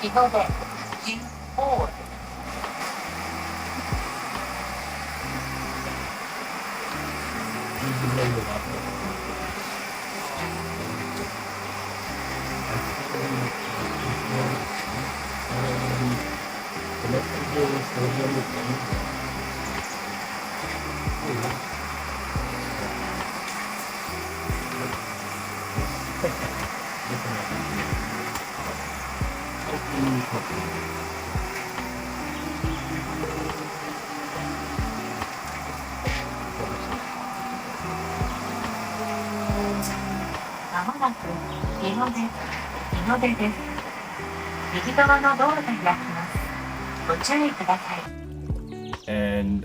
Shiba Daijingu. まもなく日の出です。右側の道路が開きます。ご注意ください。And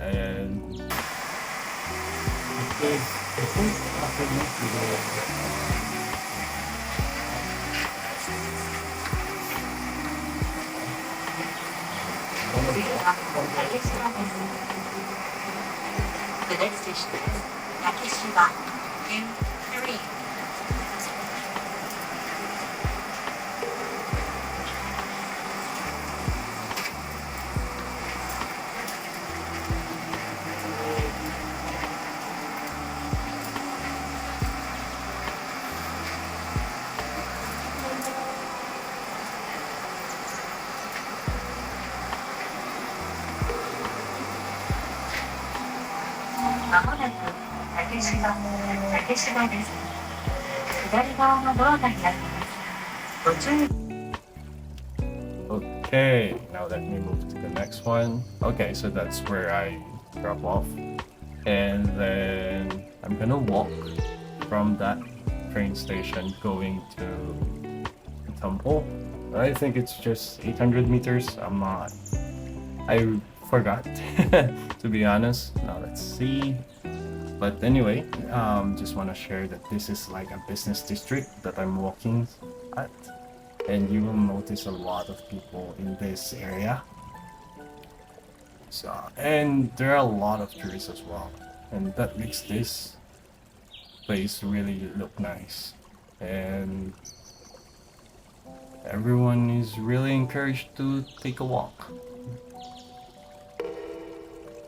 The next station is Takeshiba Sta. まもなく竹芝です。左側のドアが開きます。ご注意。okay, now let me move to the next one. Okay, so that's where I drop off. And then I'm gonna walk from that train station going to the temple. I think it's just 800 meters. I forgot to be honest. Now let's see. But anyway, just want to share that this is like a business district that I'm walking at, and you will notice a lot of people in this area. So, and there are a lot of tourists as well, and that makes this place really look nice. And everyone is really encouraged to take a walk.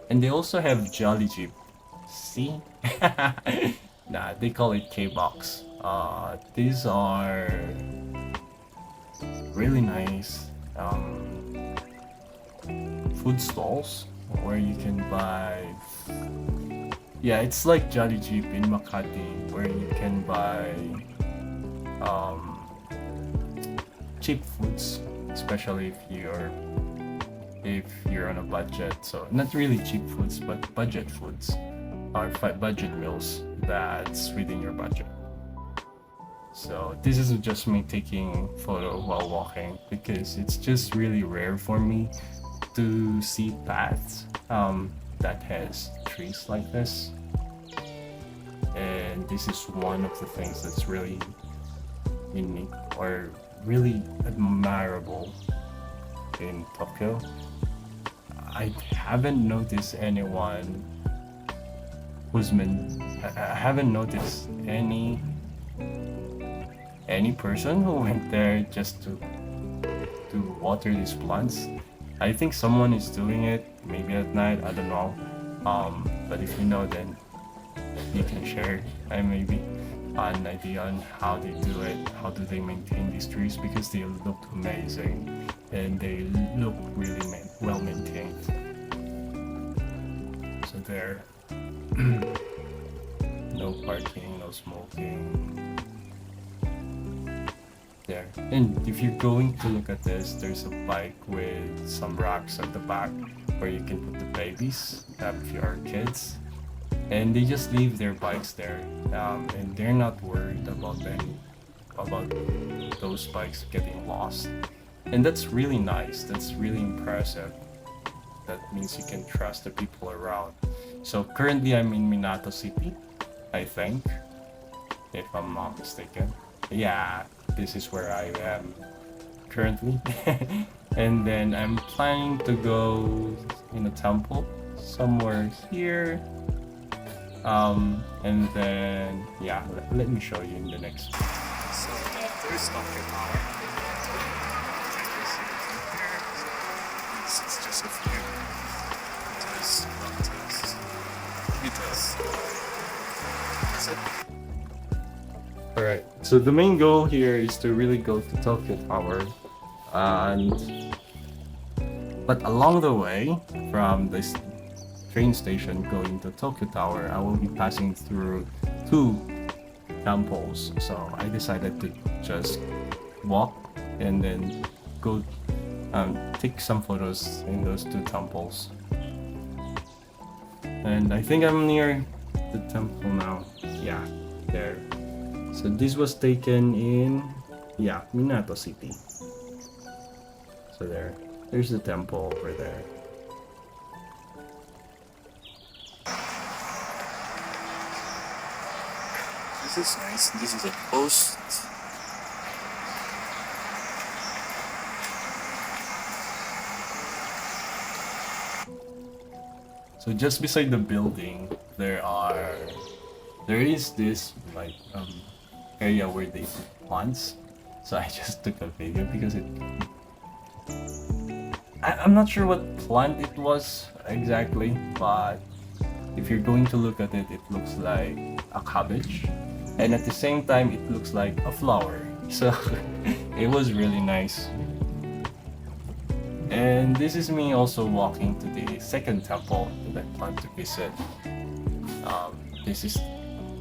And they also have Jolly Jeep. See? Nah, they call it K-Box. These are really nice food stalls where you can buy. Yeah, it's like Jolly Jeep in Makati where you can buy cheap foods, especially if you're on a budget. So not really cheap foods, but budget foods or budget meals that's within your budget. So this is just me taking photo while walking because it's just really rare for me to see paths that has trees like this. And this is one of the things that's really unique or really admirable in Tokyo. I haven't noticed anyone I haven't noticed any person who went there just to water these plants. I think someone is doing it maybe at night, I don't know. But if you know, then you can share maybe an idea on how they do it, how do they maintain these trees, because they look amazing and they look really well maintained. So there. No parking, no smoking. There. And if you're going to look at this, there's a bike with some racks at the back where you can put the babies if you are kids. And they just leave their bikes there, and they're not worried about those bikes getting lost. And that's really nice. That's really impressive. That means you can trust the people around. So currently I'm in Minato City, I think, if I'm not mistaken. Yeah, this is where I am currently. And then I'm planning to go in a temple somewhere here. And then, yeah, let me show you in the next one. So there's Dr. Power. lots of view. Just mountains. Meters. That's it. Alright, so the main goal here is to really go to Tokyo Tower. But along the way, from this train station going to Tokyo Tower, I will be passing through 2 temples. So I decided to just walk and then go take some photos in those 2 temples. And I think I'm near the temple now. Yeah, there. So this was taken in, yeah, Minato City. So there's the temple over there. This is nice. This is a post. So just beside the building, there is this like area where they put plants. So I just took a video because I'm not sure what plant it was exactly, but if you're going to look at it, it looks like a cabbage, and at the same time it looks like a flower. So it was really nice. And this is me also walking to the second temple that I plan to visit. This is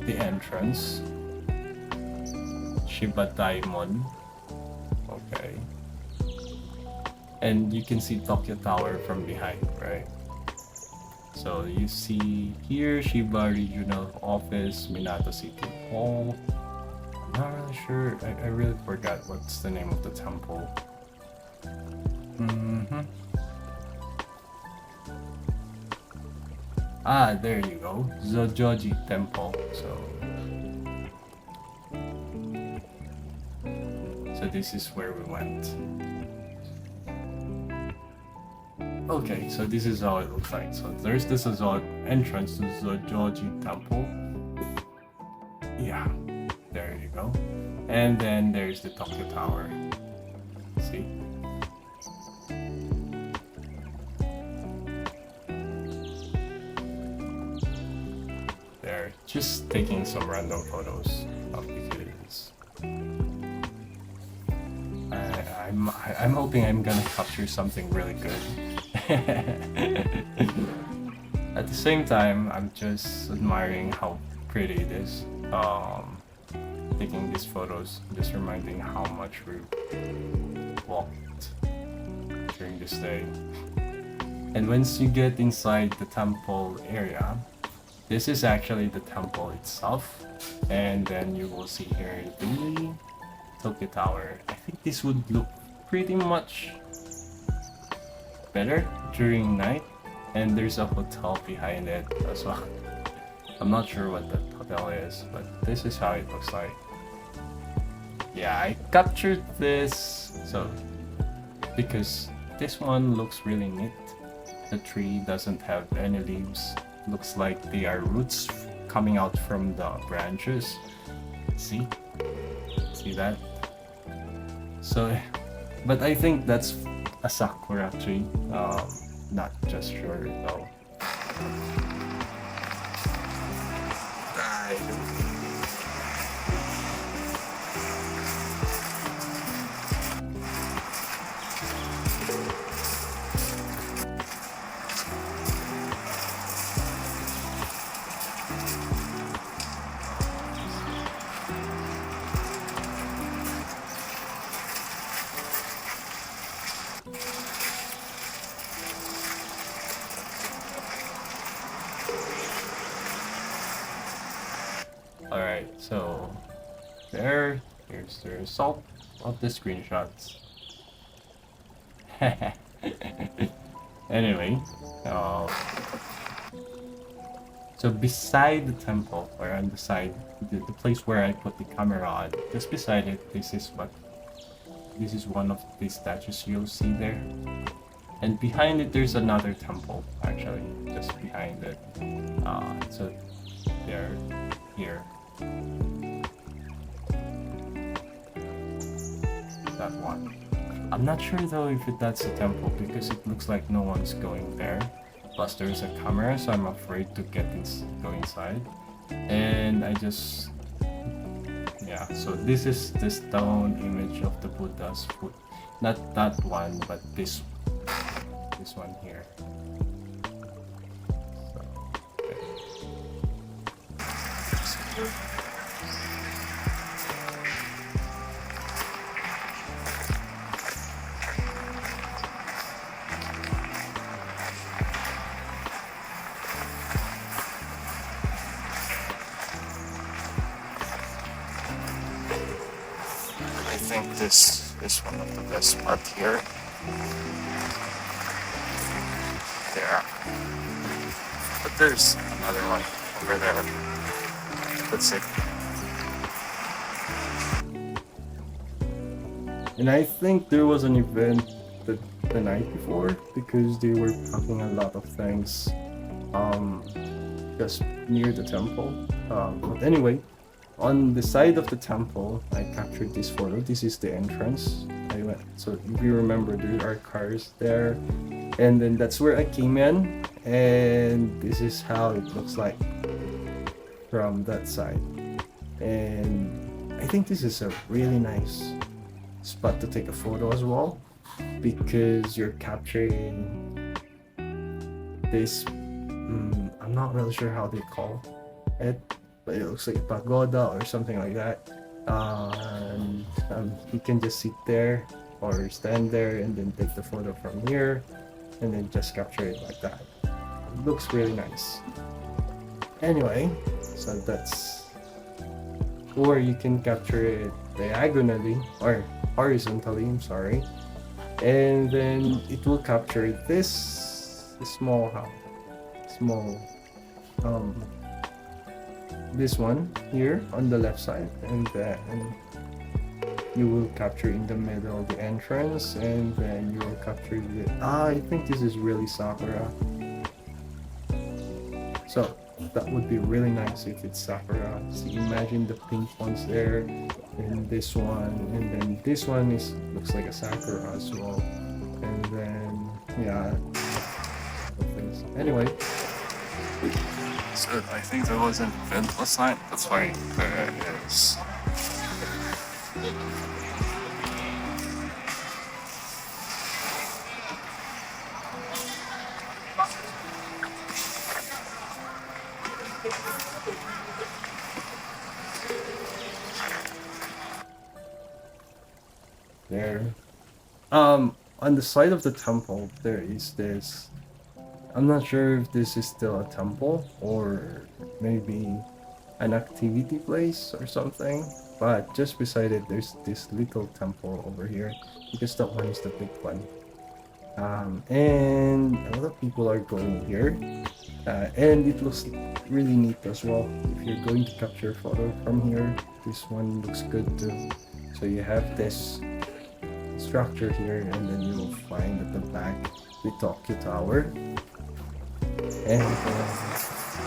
the entrance. Shiba Daijingu. Okay. And you can see Tokyo Tower from behind, right? So you see here Shiba Regional Office, Minato City Hall. I'm not really sure. I really forgot what's the name of the temple. Ah, there you go. Zojo-ji Temple. So this is where we went. Okay, so this is how it looks like. So there's this entrance to Zojo-ji Temple. Yeah, there you go. And then there's the Tokyo Tower. See? There, just taking some random photos because I'm hoping I'm gonna capture something really good. At the same time, I'm just admiring how pretty it is. Taking these photos, just reminding how much we walked during this day. And once you get inside the temple area, this is actually the temple itself, and then you will see here the Tokyo Tower. I think this would look pretty much better during night, and there's a hotel behind it as well. I'm not sure what that hotel is, but this is how it looks like. Yeah, I captured this because this one looks really neat. The tree doesn't have any leaves. Looks like they are roots coming out from the branches. See that? So, but I think that's a sakura tree. Not just sure though. Alright, so here's the result of the screenshots. Anyway, so beside the temple, or on the side, the place where I put the camera on, just beside it, this is one of the statues you'll see there. And behind it, there's another temple, actually, just behind it. So there, here. That one. I'm not sure though if that's a temple because it looks like no one's going there. Plus there's a camera, so I'm afraid to go inside. And I just yeah. So this is the stone image of the Buddha's foot. Not that one, but this one here. So, okay. I think this is one of the best part here. There. But there's another one over there. That's it. And I think there was an event the night before because they were packing a lot of things just near the temple. But anyway, on the side of the temple, I captured this photo. This is the entrance. I went. So if you remember, there are cars there, and then that's where I came in. And this is how it looks like from that side. And I think this is a really nice spot to take a photo as well, because you're capturing this. I'm not really sure how they call it. But it looks like a pagoda or something like that. You can just sit there or stand there and then take the photo from here and then just capture it like that. It looks really nice. Anyway, so that's, or you can capture it diagonally or horizontally, I'm sorry. And then it will capture this small this one here on the left side, and then you will capture in the middle the entrance, and then you will capture the I think this is really sakura, so that would be really nice if it's sakura. See, imagine the pink ones there, and this one, and then this one looks like a sakura as well, and then yeah, anyway. So I think there was an event last night, that's why there is. There. On the side of the temple, there is this. I'm not sure if this is still a temple or maybe an activity place or something, but just beside it there's this little temple over here because that one is the big one. And a lot of people are going here, and it looks really neat as well. If you're going to capture a photo from here, this one looks good too. So you have this structure here, and then you will find at the back the Tokyo Tower. And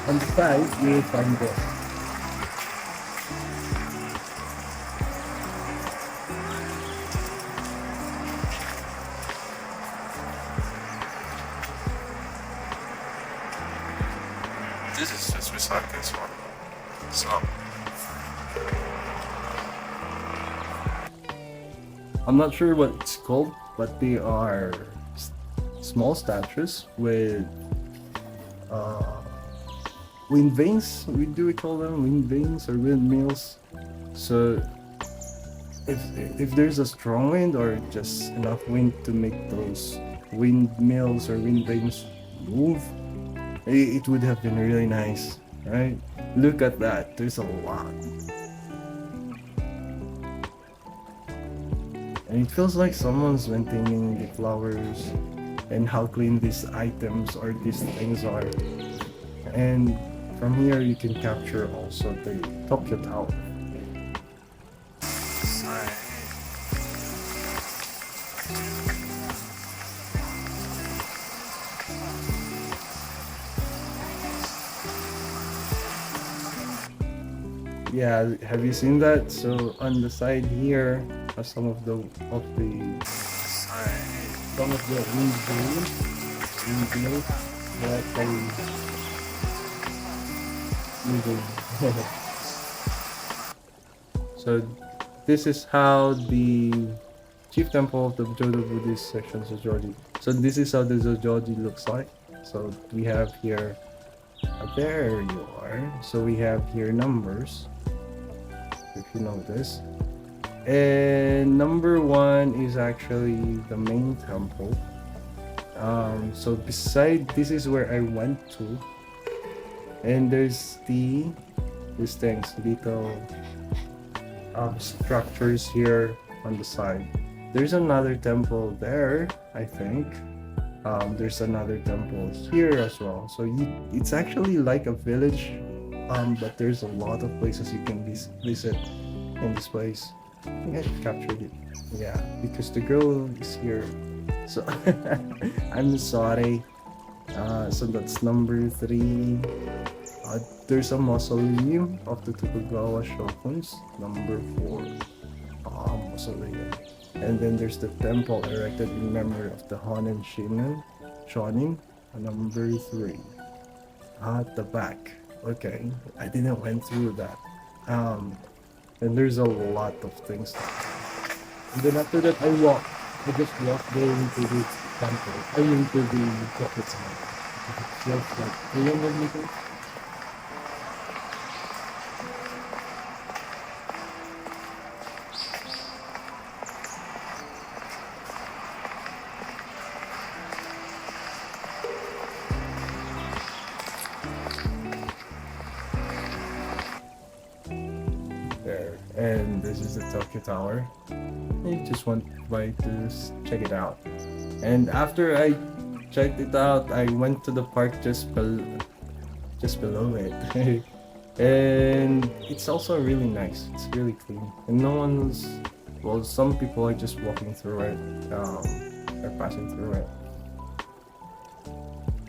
on the side, you will find this. This is just beside this one. So I'm not sure what it's called, but they are small statues with wind vanes. Do we call them wind vanes or windmills? So if there's a strong wind or just enough wind to make those windmills or wind vanes move, it would have been really nice, right? Look at that, there's a lot. And it feels like someone's maintaining the flowers and how clean these items or these things are. And from here you can capture also the Tokyo Tower. Yeah, have you seen that? So on the side here are some of the Some of the windmills that they using. So this is how the chief temple of the Jodo Buddhist section Zojo-ji. So this is how the Zojo-ji looks like. So we have here, there you are. So we have here numbers, if you know this. And number 1 is actually the main temple. So beside, this is where I went to, and there's these things, little structures here on the side. There's another temple there, I think. There's another temple here as well. So it's actually like a village, but there's a lot of places you can visit in this place. I think I captured it. Yeah, because the girl is here. So I'm sorry. So that's number 3. There's a mausoleum of the Tokugawa shoguns. Number 4. Mausoleum. And then there's the temple erected in memory of the Honen Shonin. Number 3. At the back. Okay, I didn't went through that. And there's a lot of things. And then after that, I just walked there into the temple. Into the chocolate side. It feels like 300 meters. There. And this is the Tokyo Tower. I just went by to check it out. And after I checked it out, I went to the park just below it. And it's also really nice. It's really clean. And no one's, well, some people are just walking through it. They're passing through it.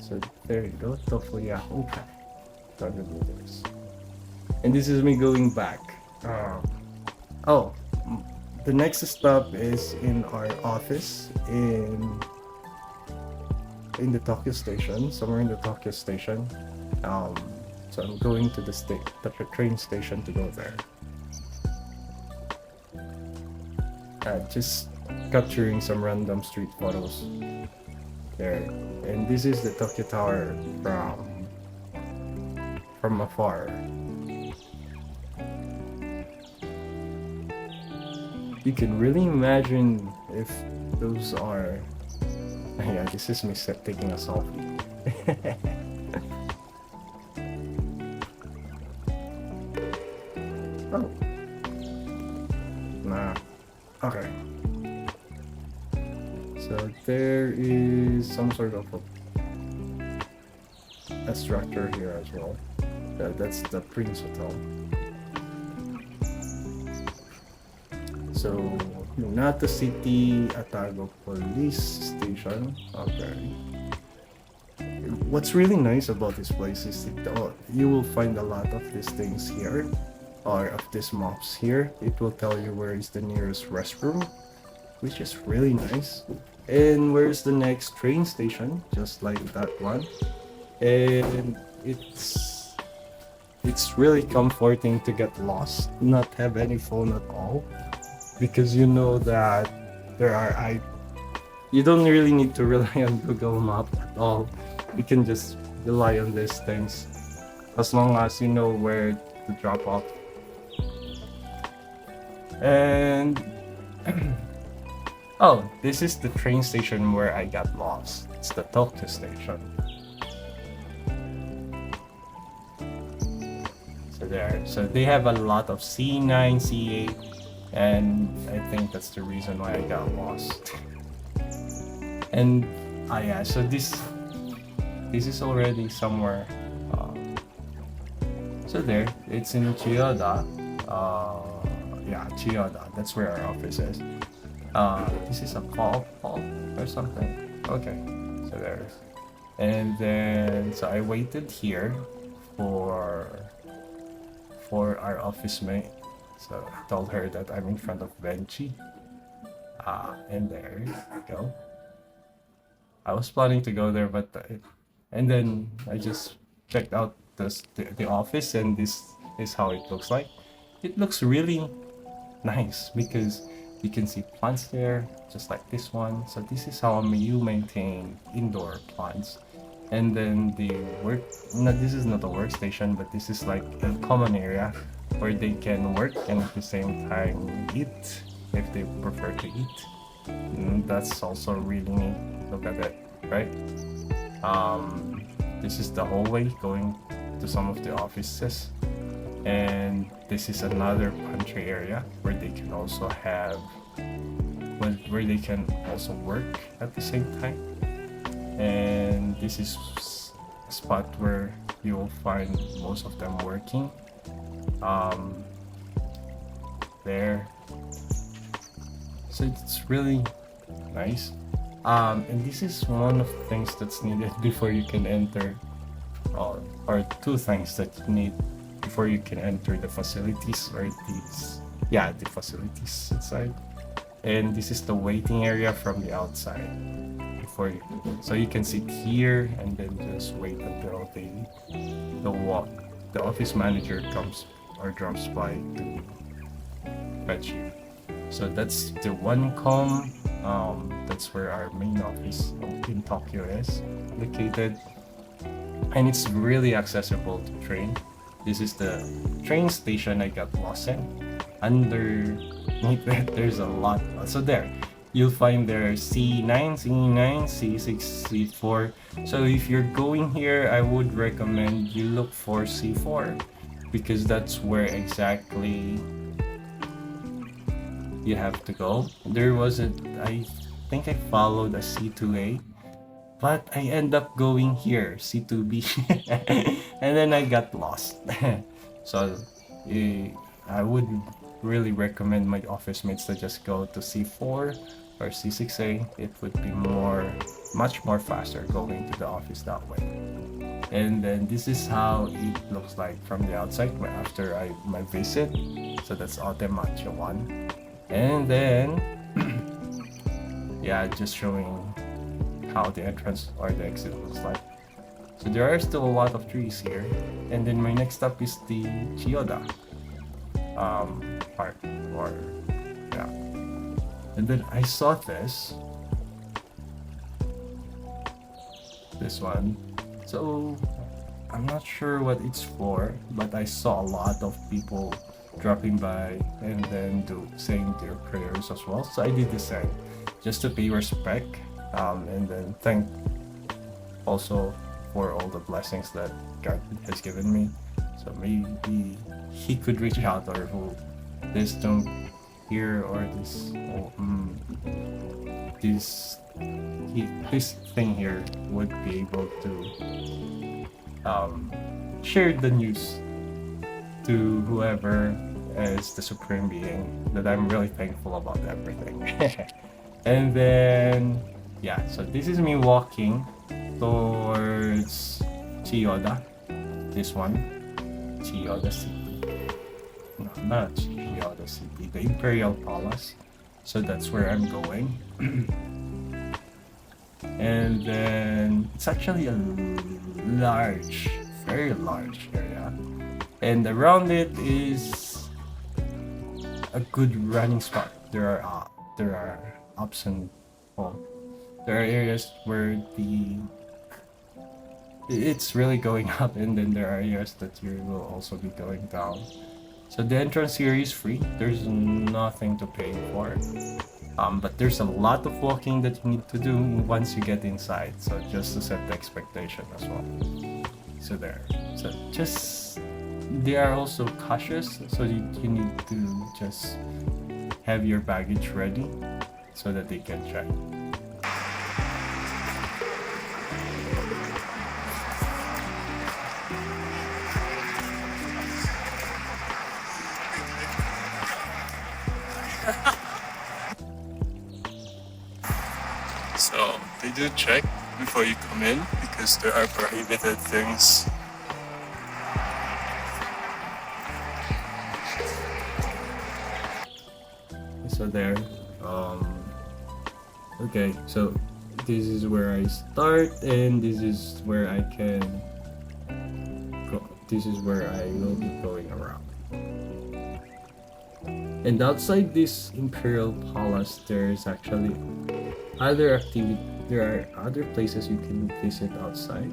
So there you go. Tokyo. Okay. And this is me going back. The next stop is in our office in the Tokyo station, somewhere in the Tokyo station. So I'm going to the train station to go there. Just capturing some random street photos there. And this is the Tokyo Tower from afar. You can really imagine if those are... Yeah, this is me taking a selfie. Oh. Nah. Okay. So there is some sort of a structure here as well. That's the Prince Hotel. So, Minato City, Atago Police Station. Okay. What's really nice about this place is that you will find a lot of these things here, or of these maps here. It will tell you where is the nearest restroom, which is really nice. And where's the next train station, just like that one. And it's really comforting to get lost, not have any phone at all. Because you know that you don't really need to rely on Google Map at all. You can just rely on these things as long as you know where to drop off. And oh, this is the train station where I got lost. It's the Tokyo station. So they have a lot of C9, C8. And I think that's the reason why I got lost. And yeah, so this is already somewhere. So there, it's in Chiyoda. Yeah, Chiyoda. That's where our office is. This is a call or something. Okay, so there's, and then so I waited here for our office mate. So I told her that I'm in front of Benchy. And there you go. I was planning to go there, but and then I just checked out the office, and this is how it looks like. It looks really nice because you can see plants there, just like this one. So this is how you maintain indoor plants. And then the work, no, this is not a workstation, but this is like a common area where they can work and at the same time eat if they prefer to eat. That's also really neat. Look at it, right? This is the hallway going to some of the offices, and this is another pantry area where they can also have, where they can also work at the same time. And this is a spot where you will find most of them working. There. So it's really nice. And this is one of the things that's needed before you can enter, or two things that you need before you can enter the facilities, or the facilities inside. And this is the waiting area from the outside before you, so you can sit here and then just wait until the office manager comes or drops by to fetch you. So that's the one com. That's where our main office in Tokyo is located, and it's really accessible to train. This is the train station I got lost in. Underneath it, there's a lot. So there, you'll find there C9, C9, C6, C4. So if you're going here, I would recommend you look for C4 because that's where exactly you have to go. There wasn't, I think I followed a C2A, but I end up going here, C2B, and then I got lost. So I would really recommend my office mates to just go to C4 or C6A. It would be much more faster going to the office that way. And then this is how it looks like from the outside after my visit. So that's Otemachi 1. And then yeah, just showing how the entrance or the exit looks like. So there are still a lot of trees here. And then my next stop is the Chiyoda part, or yeah. And then I saw this one. So I'm not sure what it's for, but I saw a lot of people dropping by and then saying their prayers as well. So I did the same, just to pay respect, and then thank also for all the blessings that God has given me. So maybe he could reach out, or who this don't hear, or this thing here would be able to share the news to whoever is the supreme being, that I'm really thankful about everything. And then yeah, so this is me walking towards Chiyoda. This one, Chiyoda City. No, not Chiyoda City, the Imperial Palace. So that's where I'm going. And then it's actually a large, very large area, and around it is a good running spot. There are ups and there are areas where it's really going up, and then there are areas that you will also be going down. So the entrance here is free. There's nothing to pay for. But there's a lot of walking that you need to do once you get inside. So just to set the expectation as well. So there. So just, they are also cautious. So you need to just have your baggage ready so that they can check. So they do check before you come in because there are prohibited things. So there, Okay, so this is where I start, and this is where I can go. This is where I will be going around. And outside this Imperial Palace, there's actually other activity. There are other places you can visit outside.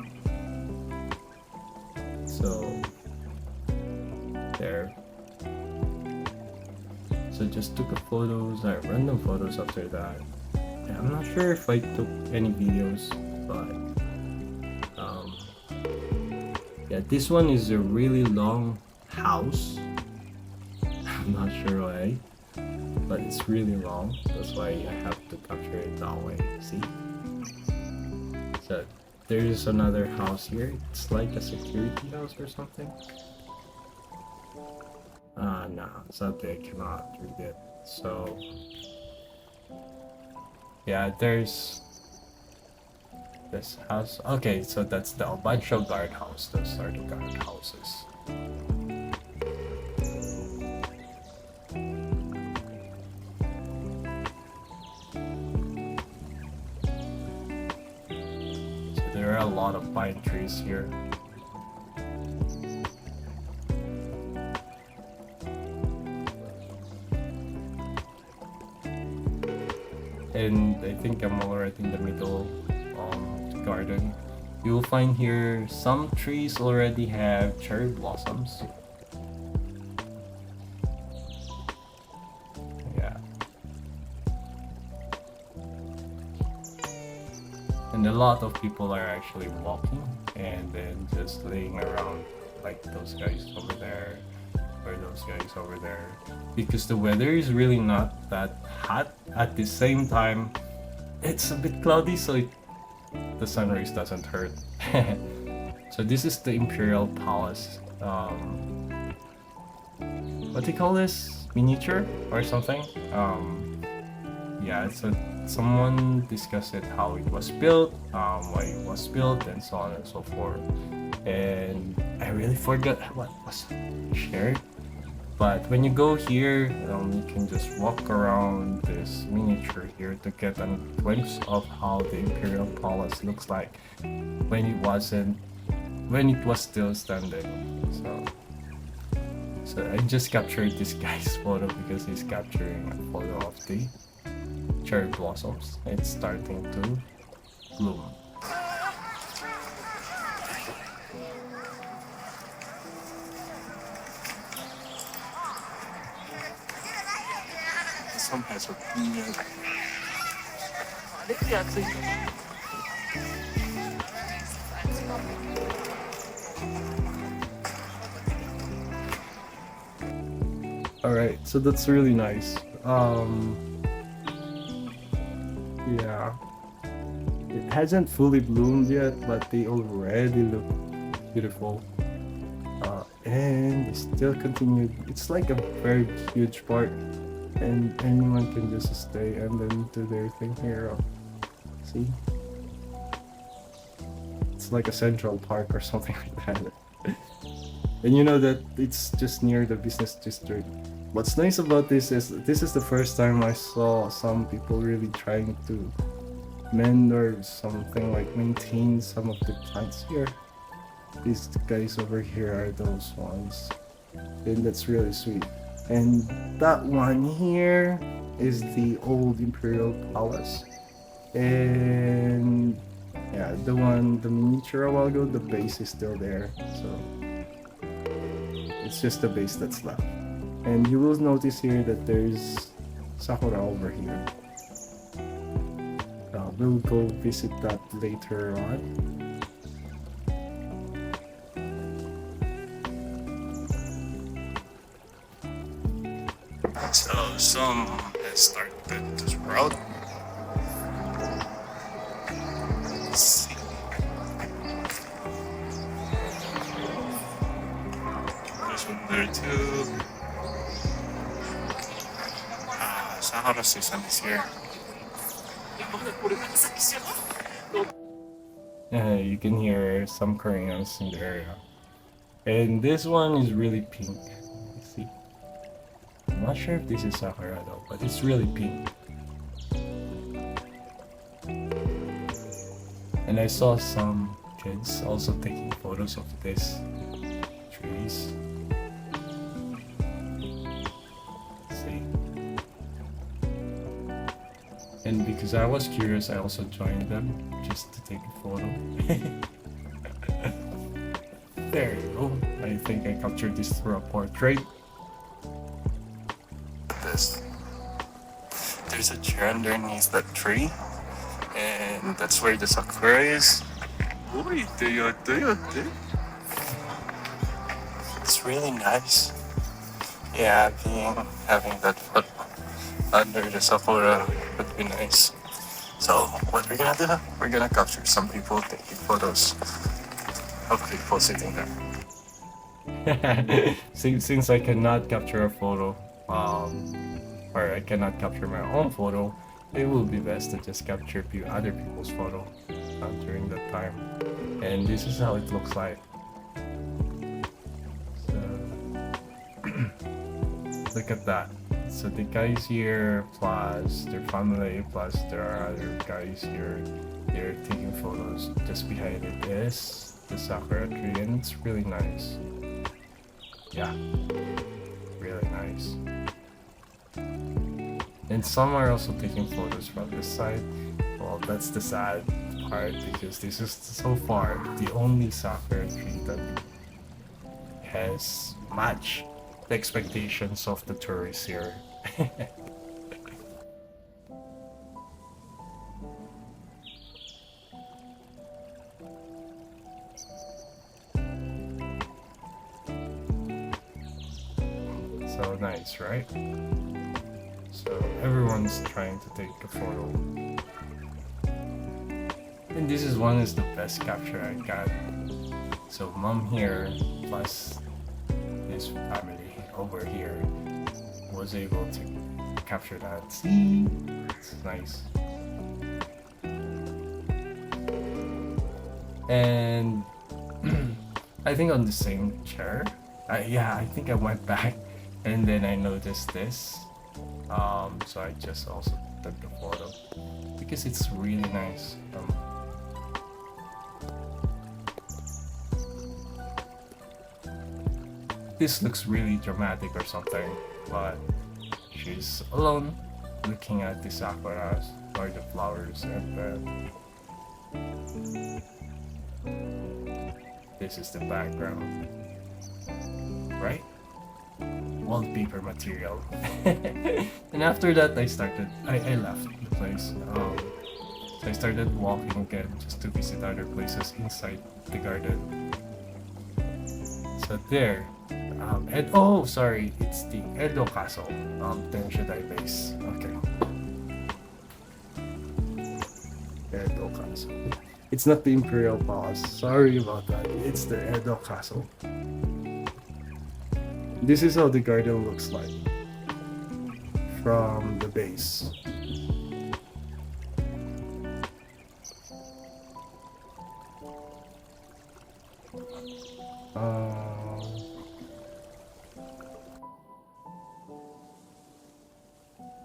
So there. So just took a photos, random photos after that. Yeah, I'm not sure if I took any videos, but yeah, this one is a really long house. I'm not sure why, but it's really long. That's why I have to capture it that way. See? So there is another house here. It's like a security house or something. No, sadly I cannot read it. So yeah, there's this house. Okay, so that's the Obansho guard house. Those are the guard houses. So there are a lot of pine trees here. And I think I'm already in the middle of the garden. You will find here some trees already have cherry blossoms. Yeah. And a lot of people are actually walking and then just laying around, like those guys over there or those guys over there, because the weather is really not that hot. At the same time, it's a bit cloudy, so the sun rays doesn't hurt. So this is the Imperial Palace. What do you call this? Miniature or something? Yeah, so someone discussed it, how it was built, why it was built, and so on and so forth. And I really forgot what was shared. But when you go here, you can just walk around this miniature here to get a glimpse of how the Imperial Palace looks like when it was still standing. So I just captured this guy's photo because he's capturing a photo of the cherry blossoms. It's starting to bloom. Some has a beard. Alright, so that's really nice. Yeah. It hasn't fully bloomed yet, but they already look beautiful. And they still continue. It's like a very huge park, and anyone can just stay and then do their thing here. See? It's like a central park or something like that. And you know that it's just near the business district. What's nice about this is the first time I saw some people really trying to mend or something, like maintain some of the plants here. These guys over here are those ones, and that's really sweet. And that one here is the old Imperial Palace, and yeah, the miniature a while ago, the base is still there, so it's just the base that's left. And you will notice here that there's sakura over here. We'll go visit that later on. So some has started to sprout. Let's see. There's one there too. Sakura season is here. You can hear some Koreans in the area. And this one is really pink. See? I'm not sure if this is Sakura though, but it's really pink. And I saw some kids also taking photos of these trees. See? And because I was curious, I also joined them just to take a photo. There you go. I think I captured this through a portrait. This. There's a chair underneath that tree, and that's where the sakura is. Uy, it's really nice. Yeah, having that foot under the sakura would be nice. So what we're gonna do? We're gonna capture some people taking photos of people sitting there. since I cannot capture a photo, or I cannot capture my own photo, it will be best to just capture a few other people's photo during that time. And this is how it looks like. So look at that. So the guys here, plus their family, plus there are other guys here. They're taking photos. Just behind it is the sakura tree, and it's really nice. Yeah, really nice. And some are also taking photos from this side. Well, that's the sad part, because this is so far the only sakura tree that has matched the expectations of the tourists here. So nice, right? So everyone's trying to take a photo. And this is the best capture I got. So mom here plus his family over here was able to capture that. See? It's nice. And I think on the same chair. I think I went back and then I noticed this. So I just also took the photo because it's really nice. This looks really dramatic or something, but she's alone looking at the sakuras or the flowers, and then this is the background, right? Wallpaper material. And after that I left the place. So I started walking again just to visit other places inside the garden. So there. Sorry, it's the Edo Castle, Tenshidai base. Okay. Edo Castle. It's not the Imperial Palace. Sorry about that. It's the Edo Castle. This is how the garden looks like from the base.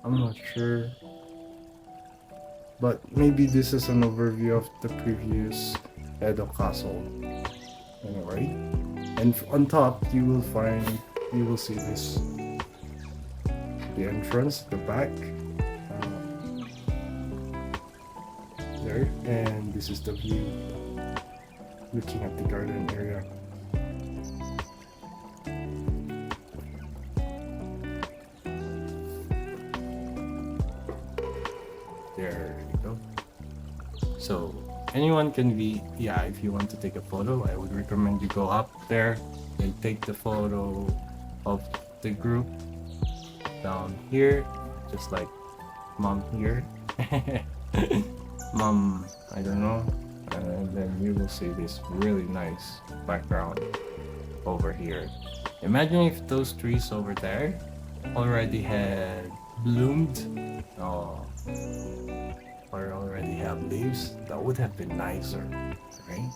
I'm not sure, but maybe this is an overview of the previous Edo Castle. Anyway, and on top you will see this, the entrance, the back, there, and this is the view looking at the garden area. There you go. So anyone can be, if you want to take a photo, I would recommend you go up there and take the photo of the group down here, just like mom here. Mom, I don't know. And then you will see this really nice background over here. Imagine if those trees over there already had bloomed, or already have leaves. That would have been nicer, right?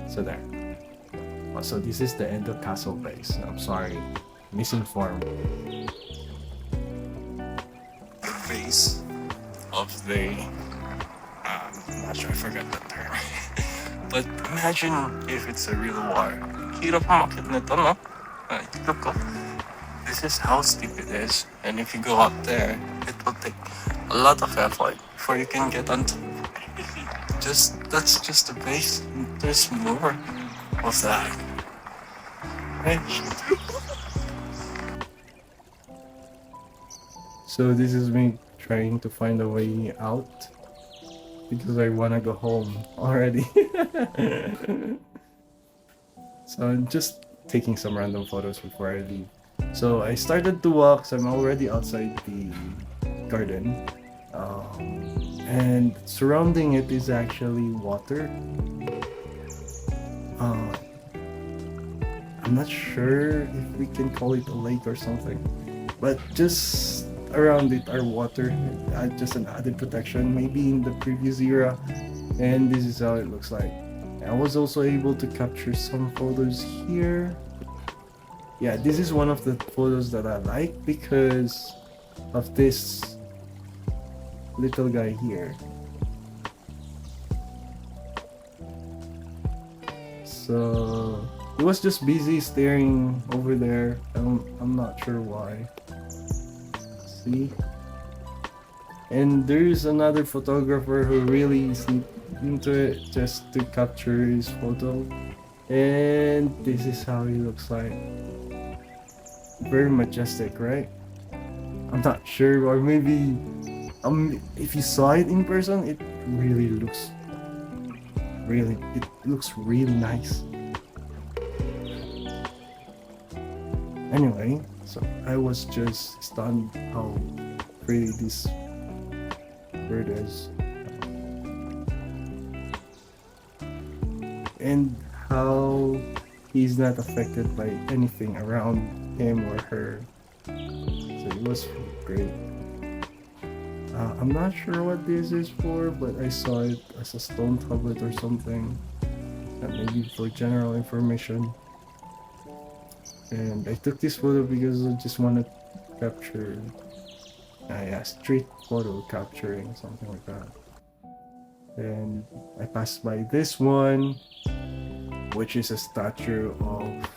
So there. So this is the Edo Castle base. I'm sorry, misinformed. The base of the I'm not sure, I forgot the term. But imagine if it's a real war. Hirap makit nito, no? Look, this is how steep it is. And if you go up there, it will take a lot of effort before you can get on top. That's just the base. There's more of that. Right? So this is me trying to find a way out because I wanna go home already. So I'm just taking some random photos before I leave. So I started to walk, so I'm already outside the garden. And surrounding it is actually water. I'm not sure if we can call it a lake or something, but just around it are water, just an added protection, maybe in the previous era. And this is how it looks like. I was also able to capture some photos here. Yeah, this is one of the photos that I like because of this little guy here. So he was just busy staring over there. I'm not sure why. See? And there's another photographer who really sneaked into it just to capture his photo. And this is how he looks like. Very majestic, right? I'm not sure, or maybe if you saw it in person, it looks really nice. Anyway, so I was just stunned how pretty this bird is, and how he's not affected by anything around him or her. So it was great. I'm not sure what this is for, but I saw it as a stone tablet or something, maybe for general information. And I took this photo because I just wanted to capture street photo capturing, something like that. And I passed by this one, which is a statue of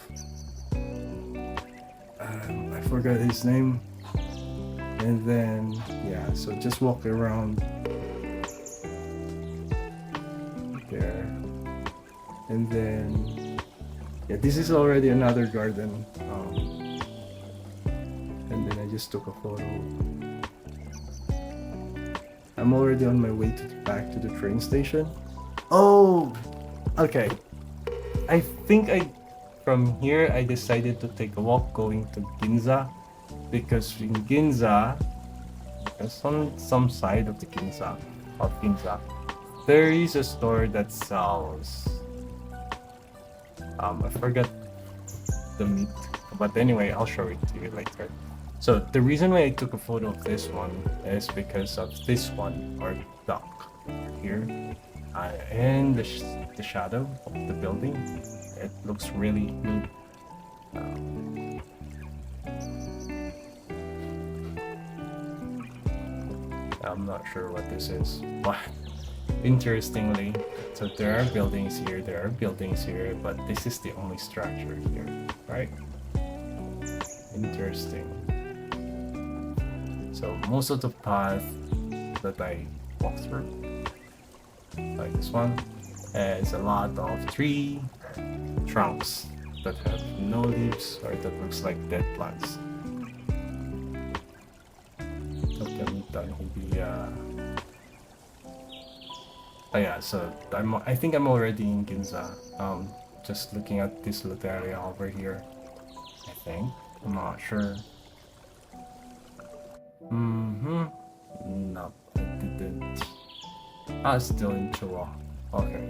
I forgot his name. And then so just walk around there, and then this is already another garden, and then I just took a photo. I'm already on my way back to the train station. Oh, okay. I think from here I decided to take a walk going to Ginza, because in Ginza, on some side of the Ginza, there is a store that sells I forgot the meat, but anyway, I'll show it to you later. So the reason why I took a photo of this one is because of this one, or duck here, and the shadow of the building. It looks really neat. I'm not sure what this is, but interestingly, so there are buildings here, but this is the only structure here, right? Interesting. So most of the path that I walk through, like this one, has a lot of tree trunks that have no leaves, or that looks like dead plants. So I think I'm already in Ginza. Just looking at this little area over here. I think. I'm not sure. No, I didn't. Still in Chihuahua. Okay.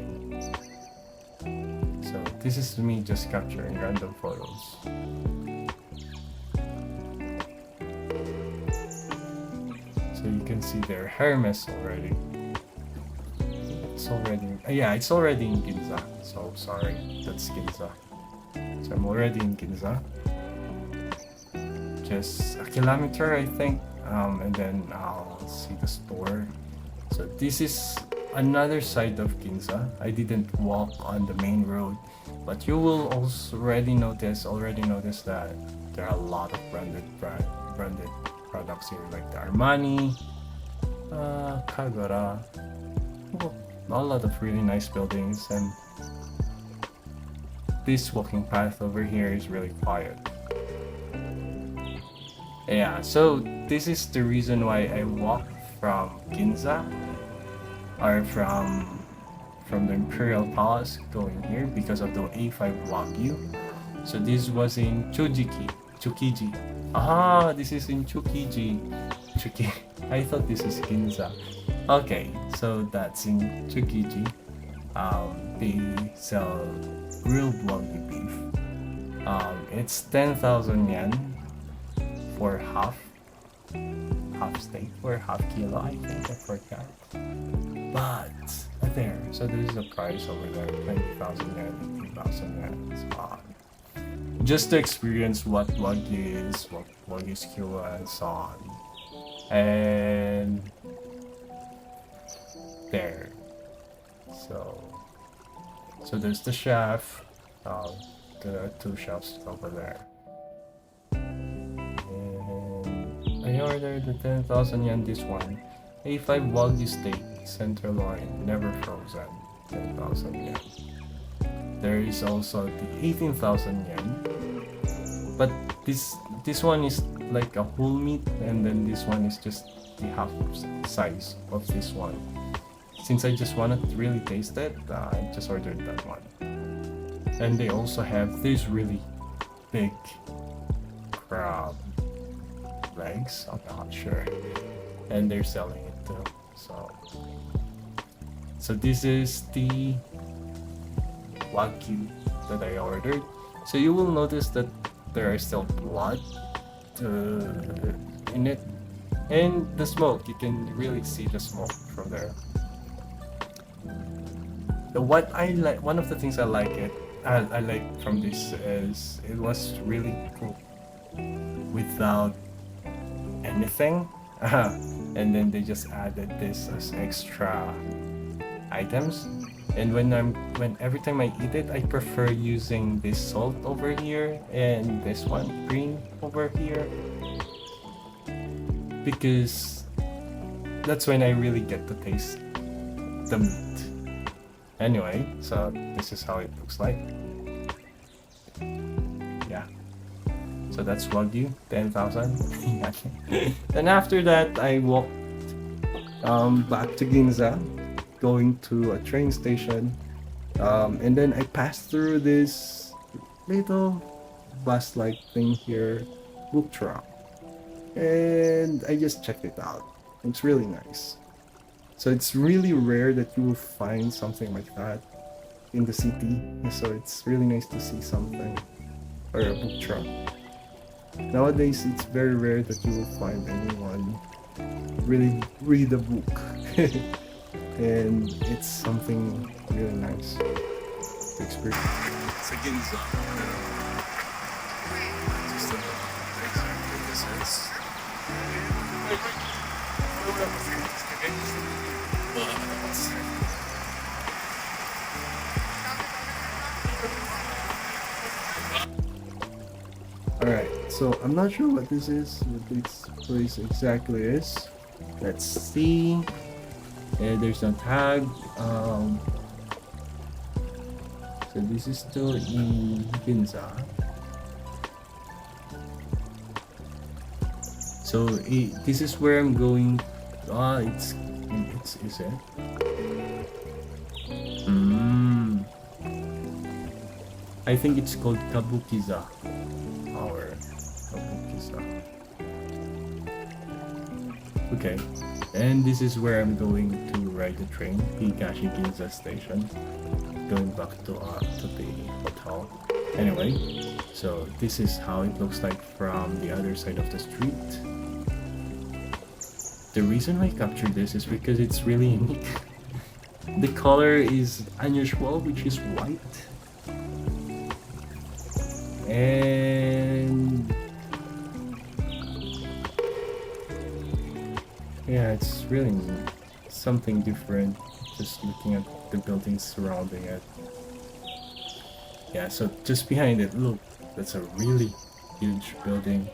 So this is me just capturing random photos. So you can see their Hermes already. It's already in Ginza. So sorry, that's Ginza. So I'm already in Ginza. Just a kilometer, I think. And then I'll see the store. So this is another side of Ginza. I didn't walk on the main road, but you will also already notice that there are a lot of branded products here, like the Armani, Kagura, a lot of really nice buildings, and this walking path over here is really quiet. Yeah, so this is the reason why I walked from Ginza, or from the Imperial Palace going here, because of the A5 Wagyu. So this was in Tsukiji. Ah, this is in Tsukiji. I thought this is Ginza. Okay, so that's in Tsukiji. They sell grilled Wagyu beef. It's 10,000 yen for half steak or half kilo, I think. I forgot. But there, so there is a price over there, 20,000 yen, 18,000 yen. So, just to experience what Wagyu is, what Wagyu skewer and so on. And there. So there's the chef. There are two chefs over there. And I ordered the 10,000 yen this one. A5 Wagyu steak, center loin, never frozen, 10,000 yen. There is also the 18,000 yen. But this one is like a whole meat, and then this one is just the half size of this one. Since I just wanted to really taste it, I just ordered that one. And they also have these really big crab legs, I'm not sure. And they're selling it too. So this is the Wagyu that I ordered. So you will notice that there are still blood in it. And the smoke, you can really see the smoke from there. One of the things I like from this is it was really cool without anything, and then they just added this as extra items. And every time I eat it, I prefer using this salt over here and this one green over here, because that's when I really get to taste the meat. Anyway, so this is how it looks like. Yeah. So that's Wagyu, 10,000. Then after that, I walked back to Ginza, going to a train station. And then I passed through this little bus-like thing here, book truck. And I just checked it out. It's really nice. So it's really rare that you will find something like that in the city. So it's really nice to see something, or a book truck. Nowadays, it's very rare that you will find anyone really read a book. And it's something really nice to experience. It's a Ginza. Just a exactly this is. Alright, so I'm not sure what this is, what this place exactly is. Let's see. There's no tag. So this is still in Ginza. So this is where I'm going. It's is it? I think it's called Kabukiza. Or Kabukiza. Okay. And this is where I'm going to ride the train, Higashi Ginza Station, going back to the hotel. Anyway, so this is how it looks like from the other side of the street. The reason I captured this is because it's really unique. The color is unusual, which is white. And yeah, it's really neat. something different just looking at the buildings surrounding it. Yeah, so just behind it, look, that's a really huge building.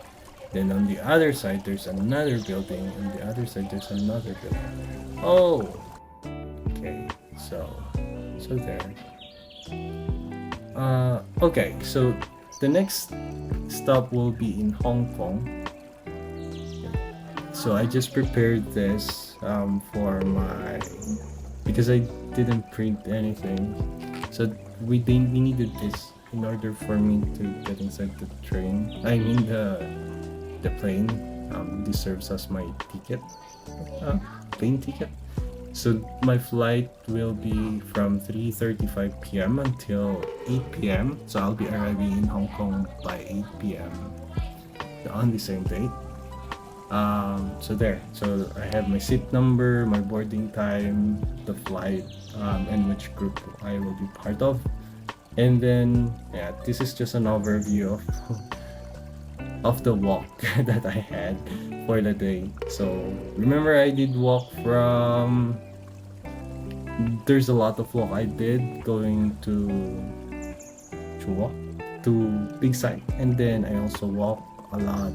Then on the other side, there's another building. On the other side, there's another building. Oh, okay. So there. Okay. So the next stop will be in Hong Kong. So I just prepared this for my, because I didn't print anything. So we needed this in order for me to get inside the train. I mean the plane. This serves as my ticket, plane ticket. So my flight will be from 3:35 p.m. until 8 p.m. So I'll be arriving in Hong Kong by 8 p.m. on the same date. So there. So I have my seat number, my boarding time, the flight, and which group I will be part of. And then, yeah, this is just an overview of the walk that I had for the day. So remember, I did walk from. There's a lot of walk I did going to Big Sight, and then I also walked a lot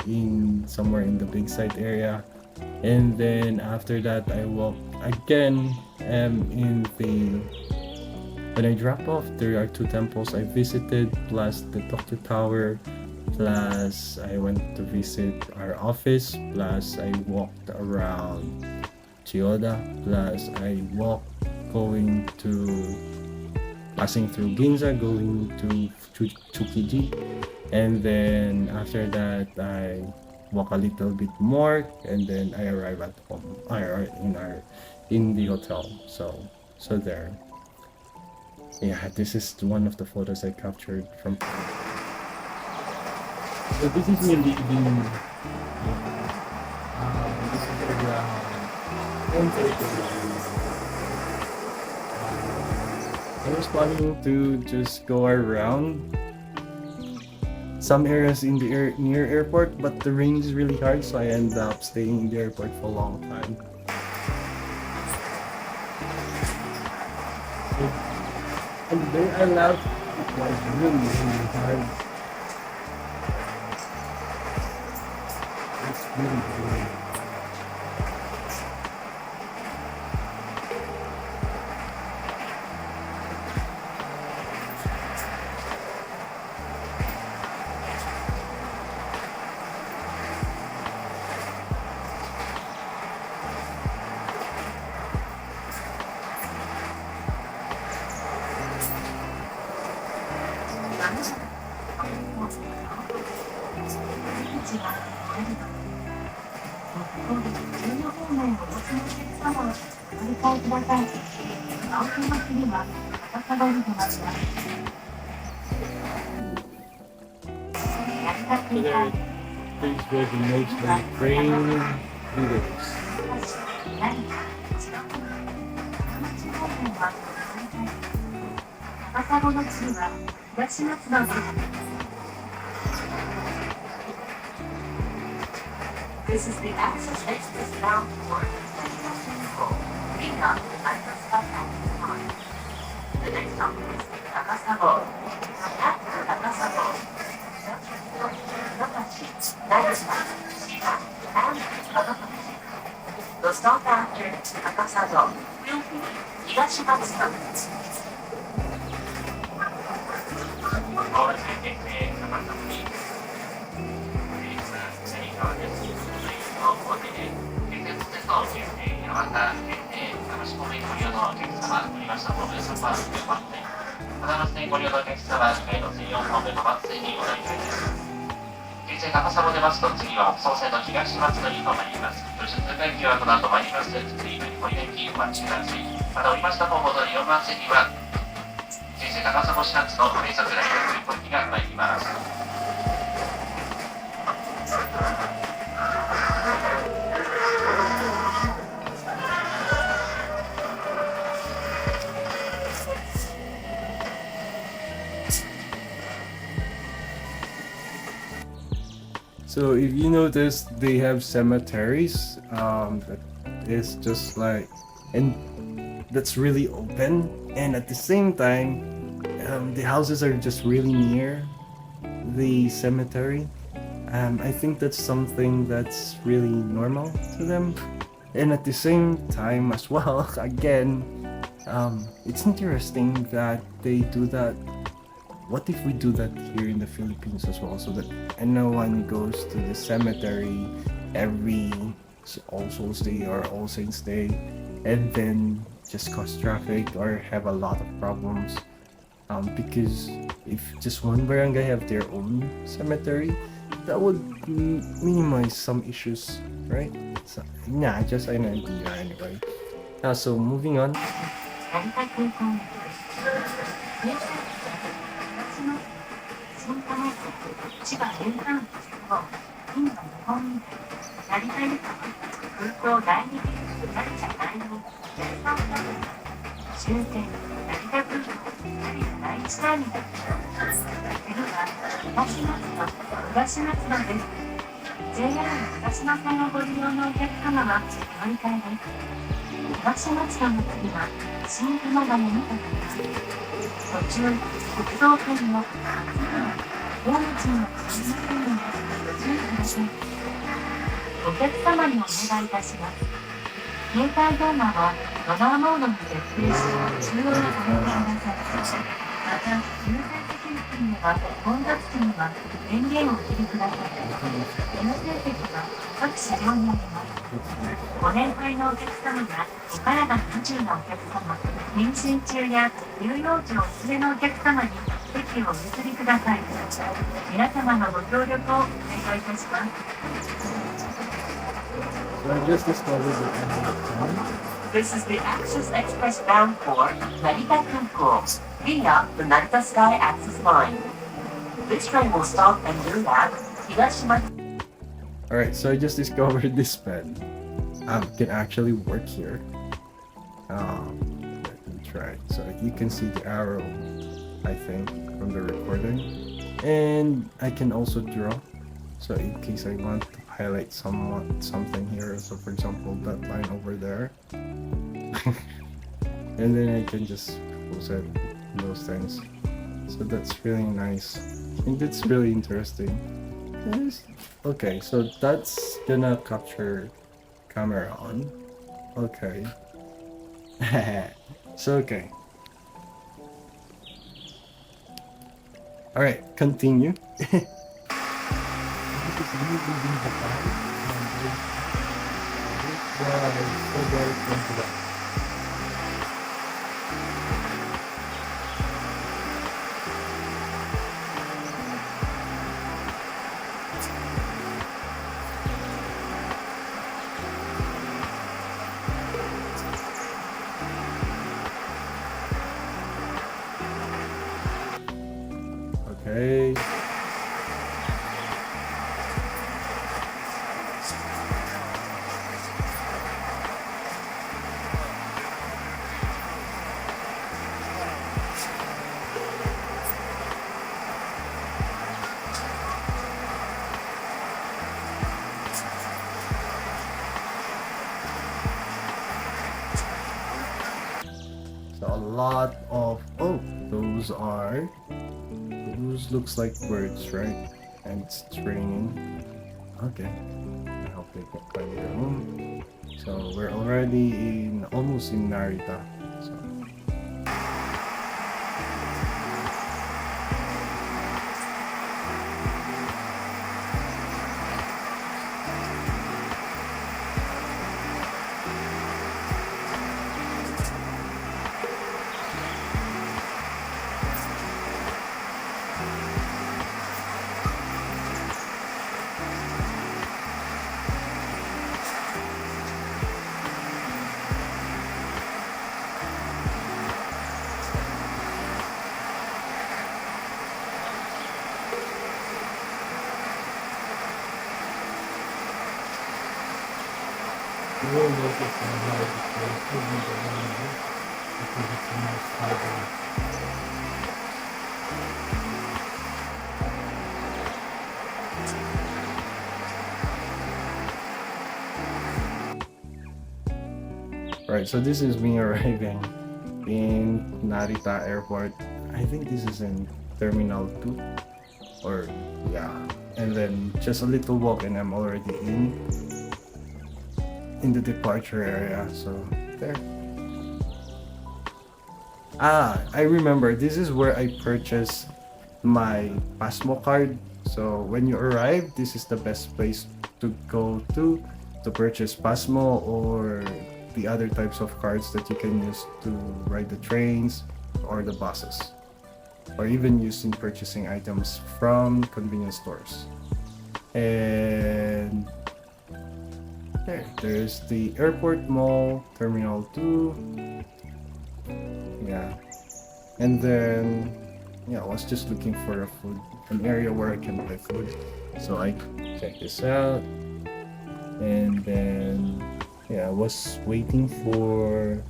in somewhere in the Big Sight area, and then after that I walked again in the. When I drop off, there are 2 temples I visited, plus the Tokyo Tower, plus I went to visit our office, plus I walked around Chiyoda, plus I walked passing through Ginza, going to Tsukiji, and then after that I walk a little bit more, and then I arrive at home, in the hotel. So there. Yeah, this is one of the photos I captured from. So this is me leaving. This is around 1:30. I was planning to just go around some areas in the near airport, but the rain is really hard, so I ended up staying in the airport for a long time. And then I left, it was really, really hard. It's really, really hard. So there, these were the mostly train videos. This is the access exit bound for Takeshiba Sta. The next stop is Takeshiba. After Takeshiba, Otemachi, Shiba, and Otemachi. The stop after Takeshiba will be Takeshiba Sta. So if you notice, they have cemeteries that is just like, and that's really open, and at the same time, the houses are just really near the cemetery. I think that's something that's really normal to them, and at the same time as well, again, it's interesting that they do that. What if we do that here in the Philippines as well, so that anyone goes to the cemetery every All Souls Day or All Saints Day, and then just cause traffic or have a lot of problems? Because if just one barangay have their own cemetery, that would minimize some issues, right? So, yeah, just an idea anyway. So moving on. 成田空港駅です。東の新加茂区千葉沿岸を銀の日本成田行き空港第2便成田第213番終点成田空港成田第1ターミナル次は東松戸東松戸です。 JR 東松戸をご利用のお客様は乗り換えです。東松戸の次は新熊谷に停まります。途中、北東線の勝浦、大口の神奈川にご注意ください。お客様にお願いいたします。携帯電話はマナーモードに設定し、中央にご連絡ください。また、優先席付近では混雑時には電源をお切りください。優先席は各車両にあります。 ご年配のお客様やお体不自由なお客様、妊娠中や乳幼児をお連れのお客様に席をお譲りください。皆様のご協力をお願いいたします。 So I just discovered the end of town. This is the Access Express bound for Narita Kanko via the Narita Sky Access Line. This train will stop and do that. Higashima. Alright, so I just discovered this pen can actually work here. Let me try. So you can see the arrow, I think, from the recording. And I can also draw. So in case I want to highlight something here, so for example that line over there. And then I can just set those things. So that's really nice. And it's really interesting. Okay, so that's gonna capture camera on. Okay. So okay. Alright, continue. Okay. So a lot of those looks like birds, right? And it's raining. Okay. I hope they can find their home. So we're already almost in Narita. So You will notice on how the place isn't around you because it's a nice highway. Right, so this is me arriving in Narita Airport. I think this is in Terminal 2, or yeah. And then just a little walk and I'm already in the departure area. So there. I remember this is where I purchased my Pasmo card. So when you arrive, this is the best place to go to purchase Pasmo or the other types of cards that you can use to ride the trains or the buses, or even used in purchasing items from convenience stores. And there's the airport mall, Terminal 2. Yeah. And then I was just looking for an area where I can buy food. So I check this out. And then I was waiting for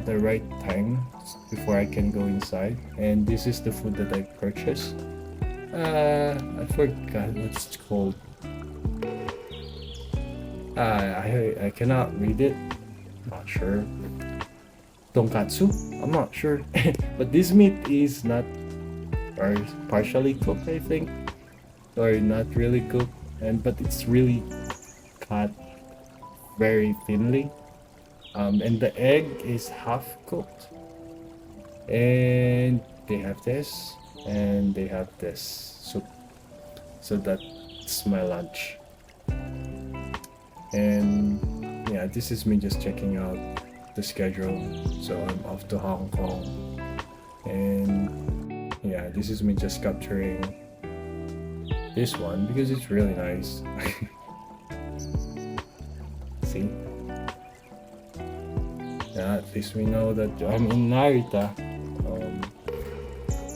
the right time before I can go inside. And this is the food that I purchased. I forgot what it's called. I cannot read it. Not sure. Tonkatsu? I'm not sure. But this meat is not, or partially cooked, I think, or not really cooked, but it's really cut very thinly. And the egg is half cooked. And they have this, and they have this soup. So that's my lunch. And this is me just checking out the schedule. So I'm off to Hong Kong. And this is me just capturing this one because it's really nice. See? At least we know that I'm in Narita.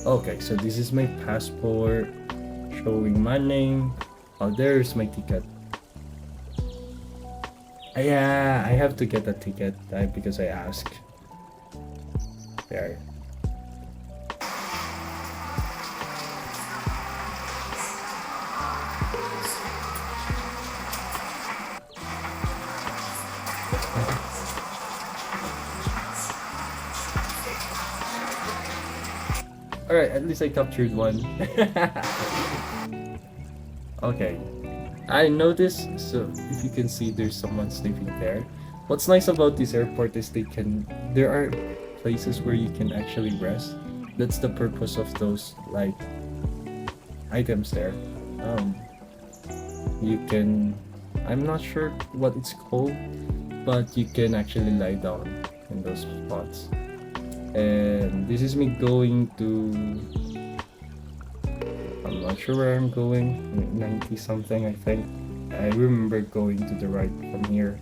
Okay, so this is my passport showing my name. Oh, there's my ticket. Yeah, I have to get a ticket because I asked. There. Alright, at least I captured one. Okay. I noticed, so if you can see, there's someone sleeping there. What's nice about this airport is there are places where you can actually rest. That's the purpose of those like items there. You can, I'm not sure what it's called, but you can actually lie down in those spots. And this is me going to, I'm not sure where I'm going, 90 something I think. I remember going to the right from here.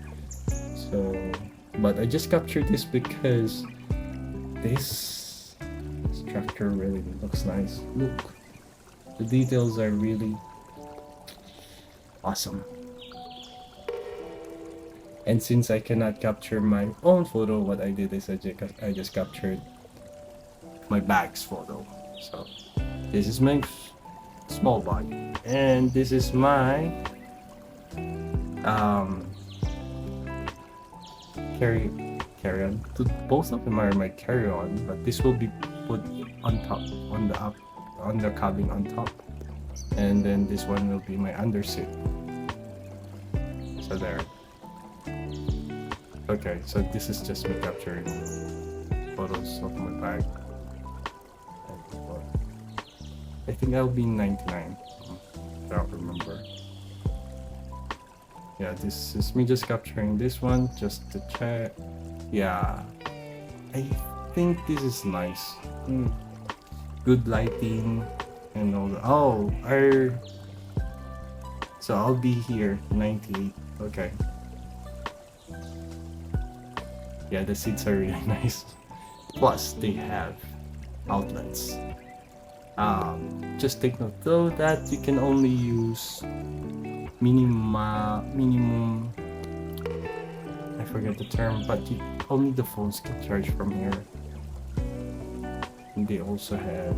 So, but I just captured this because this structure really looks nice. Look, the details are really awesome. And since I cannot capture my own photo, what I did is I just captured my bag's photo. So this is my small bag, and this is my carry-on. Both of them are my carry-on, but this will be put on top, on the cabin on top, and then this one will be my underseat. So there. Okay, so this is just me capturing photos of my bag. I think I'll be 99. I don't remember. Yeah, this is me just capturing this one just to check. Yeah, I think this is nice. Good lighting and all that. Oh, so I'll be here 98. Okay. Yeah, the seats are really nice. Plus, they have outlets. Just take note though that you can only use minimum. I forget the term, but only the phones can charge from here. And they also have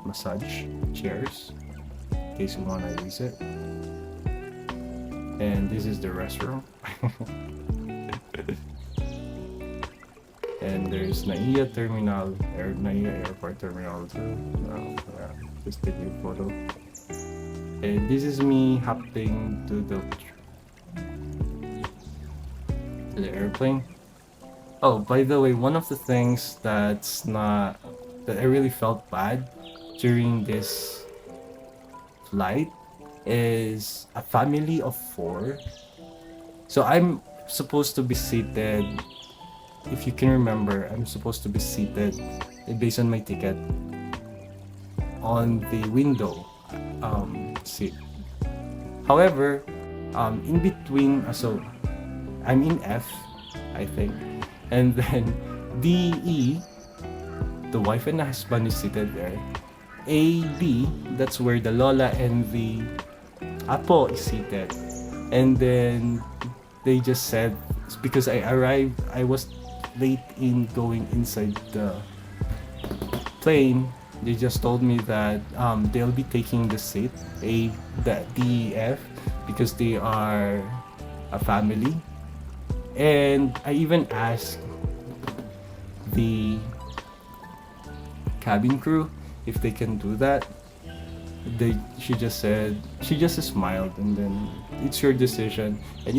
massage chairs in case you wanna use it. And this is the restroom. And there's Naiya Terminal, Naiya Airport Terminal too. Just take a photo. And this is me hopping to the airplane. Oh, by the way, one of the things that I really felt bad during this flight is a family of 4. So I'm supposed to be seated, if you can remember, I'm supposed to be seated based on my ticket on the window seat. However, in between, so I'm in F, I think, and then DE, the wife and the husband is seated there. AB, that's where the Lola and the Apo is seated. And then they just said, because I was late in going inside the plane, they just told me that they'll be taking the seat, the DEF, because they are a family. And I even asked the cabin crew if they can do that. She just smiled, and then it's your decision. And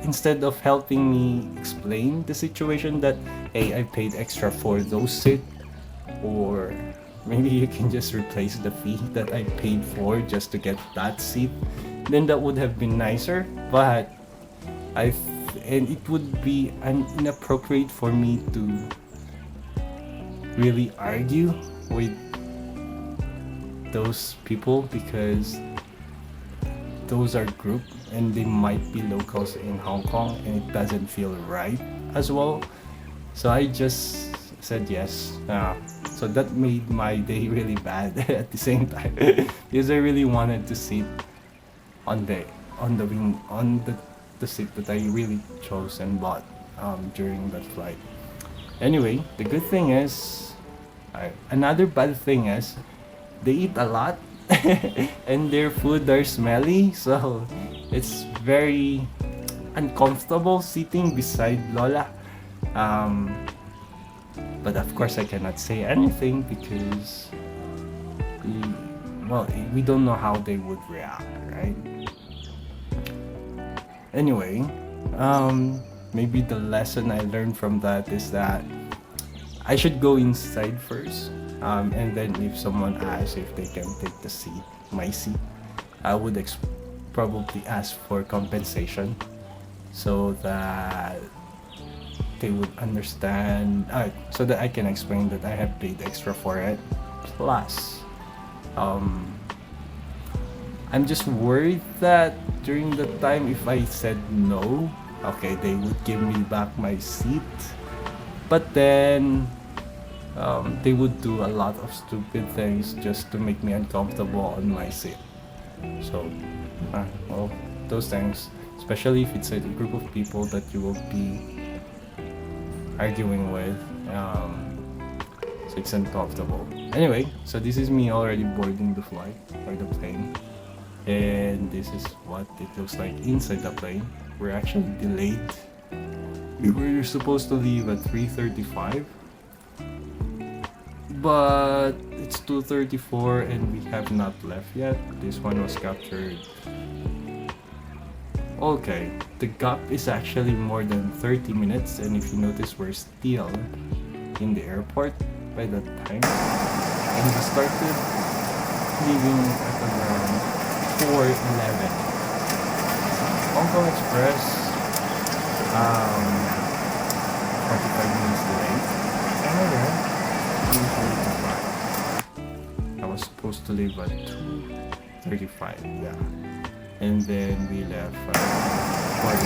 instead of helping me explain the situation that, hey, I paid extra for those seats, or maybe you can just replace the fee that I paid for just to get that seat, then that would have been nicer. But and it would be inappropriate for me to really argue with those people, because those are group and they might be locals in Hong Kong, and it doesn't feel right as well. So I just said yes. So that made my day really bad at the same time, because I really wanted to sit on the seat that I really chose and bought during that flight. Anyway, the good thing is, another bad thing is, they eat a lot and their food are smelly, so it's very uncomfortable sitting beside Lola. But of course I cannot say anything because we don't know how they would react, right? Anyway, maybe the lesson I learned from that is that I should go inside first, and then if someone asks if they can take my seat, I would probably ask for compensation so that they would understand, so that I can explain that I have paid extra for it. Plus, I'm just worried that during the time, if I said no, okay, they would give me back my seat, but then they would do a lot of stupid things just to make me uncomfortable on my seat. So, those things, especially if it's a group of people that you will be arguing with, so it's uncomfortable. Anyway, so this is me already boarding the flight or the plane, and this is what it looks like inside the plane. We're actually delayed. We were supposed to leave at 3:35, but it's 2:34 and we have not left yet. This one was captured. Okay, the gap is actually more than 30 minutes, and if you notice, we're still in the airport by that time. And we started leaving at around 4:11. Hong Kong Express, 45 minutes delayed. Canada, 2:35. I was supposed to leave at 2:35, yeah. And then we left 4:11.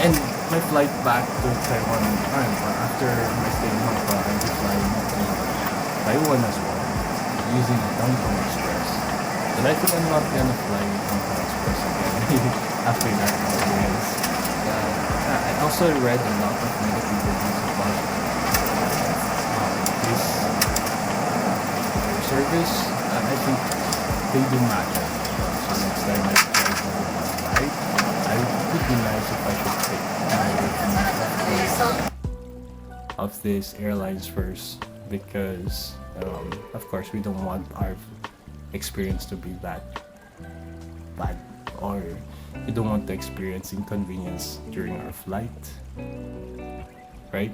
And my flight back to Taiwan, after my stay in Hong Kong, I'll be flying to Taiwan as well, using the Hong Kong Express. But I think I'm not gonna fly with Hong Kong Express again after that experience. I also read a lot of negative reviews about this service. I think they do matter. I might try to ride. It would be nice if I could take of these airlines first, because of course we don't want our experience to be that bad, or we don't want to experience inconvenience during our flight, right?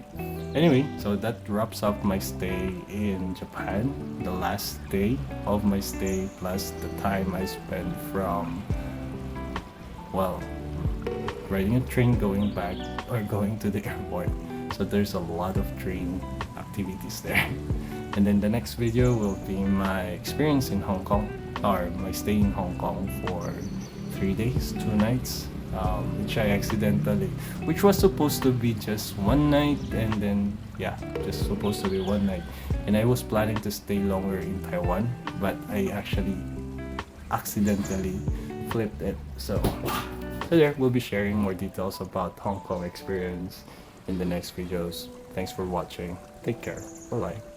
Anyway, so that wraps up my stay in Japan, the last day of my stay, plus the time I spent from, well, riding a train going back or going to the airport. So there's a lot of train activities there. And then the next video will be my experience in Hong Kong, or my stay in Hong Kong for 3 days, 2 nights, which was supposed to be just 1 night, and then yeah, just supposed to be 1 night. And I was planning to stay longer in Taiwan, but I actually accidentally flipped it. So there, we'll be sharing more details about Hong Kong experience in the next videos. Thanks for watching. Take care. Bye bye.